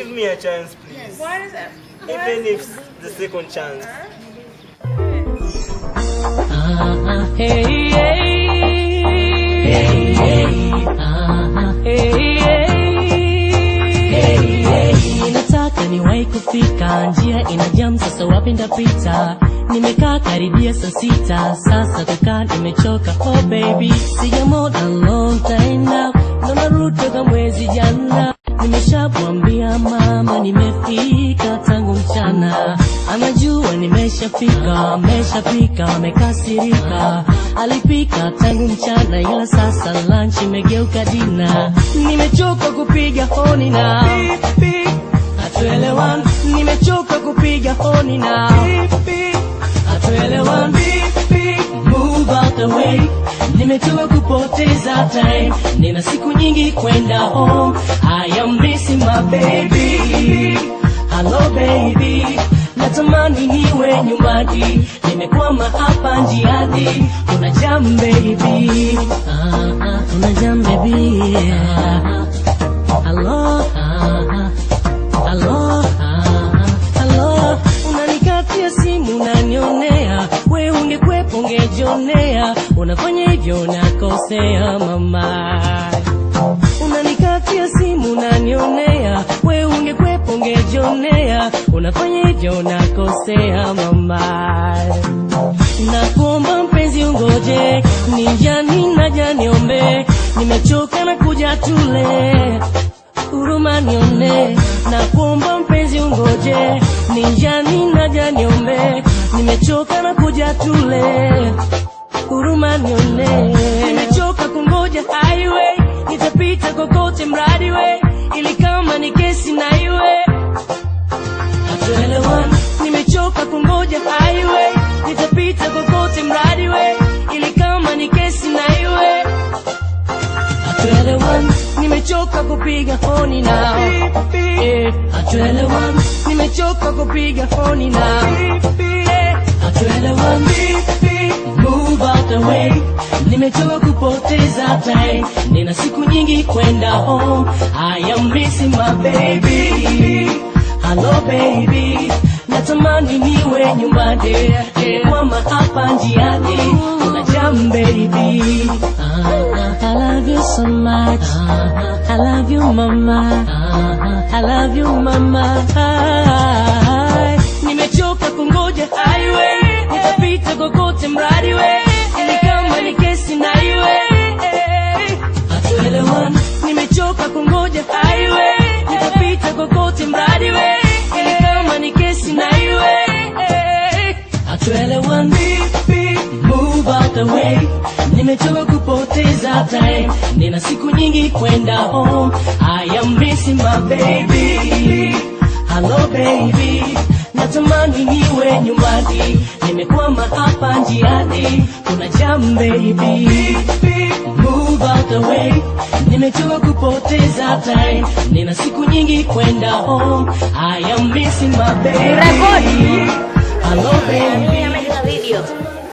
Give me a chance, please. What is it? Even if the second chance. Hey, hey, hey, nataka niwahi kufika, njia ina jam, sasa wapi ndapita? Nimekaa karibia saa 6, sasa kukaa nimechoka. Oh baby, sijamona a long time now, ndo narudi toka mwezi jana. Nimeshamwambia mama nimefika tangu mchana, anajua nimeshafika, amekasirika. Alipika tangu mchana, ila sasa lunch imegeuka dina. Nimechoka kupiga honi na hatuelewani, nimechoka kupiga honi na hatuelewani. Move out the way, nimechoka kupoteza time, nina siku nyingi kwenda home. I am missing my baby. Hello baby, natamani niwe nyumbani, nimekwama hapa njiani. Kuna jam baby, kuna jam baby. Hello, hello, hello. Unanikatia simu unanionea, we ungekwepo ungejionea. Unafanya hivyo unakosea mama. Unanikatia simu unanionea, we ungekwepo ungejionea. Unafanya hivyo unakosea mama. Nakuomba mpenzi ungoje, nijani naja niombe. Nimechoka na kuja tule, huruma nione. Nakuomba mpenzi ungoje, nijani naja niombe. Nimechoka na kuja tule, huruma nione. Nimechoka kungoja highway, nitapita kokote mradi we, ili kama ni kesi na iwe hatuelewani. Nimechoka kungoja highway, nitapita kokote mradi we, ili kama ni kesi na iwe hatuelewani. Nimechoka kupiga honi na hatuelewani. Nimechoka kupiga honi na hatuelewani. Move out the way, nimechoka kupoteza time, nina siku nyingi kwenda home. I am missing my baby. Hello baby, natamani niwe nyumbani, nimekwama hapa njiani. Kuna jam baby. I love you so much, I love you mama, I love you mama. Nimechoka kungoja highway, nitapita kokote mradi we, ili kama ni kesi na iwe hatuelewani. Nimechoka kungoja highway, nitapita kokote mradi we, ili kama ni kesi na iwe hatuelewani. Move out the way, nimechoka kupoteza time, nina siku nyingi kwenda home. I am missing my baby. Hello baby, natamani niwe nyumbani, nimekwama hapa njiani. Kuna jam baby. Move out the way, nimechoka kupoteza time, nina siku nyingi kwenda home. I am missing my baby. Hello baby.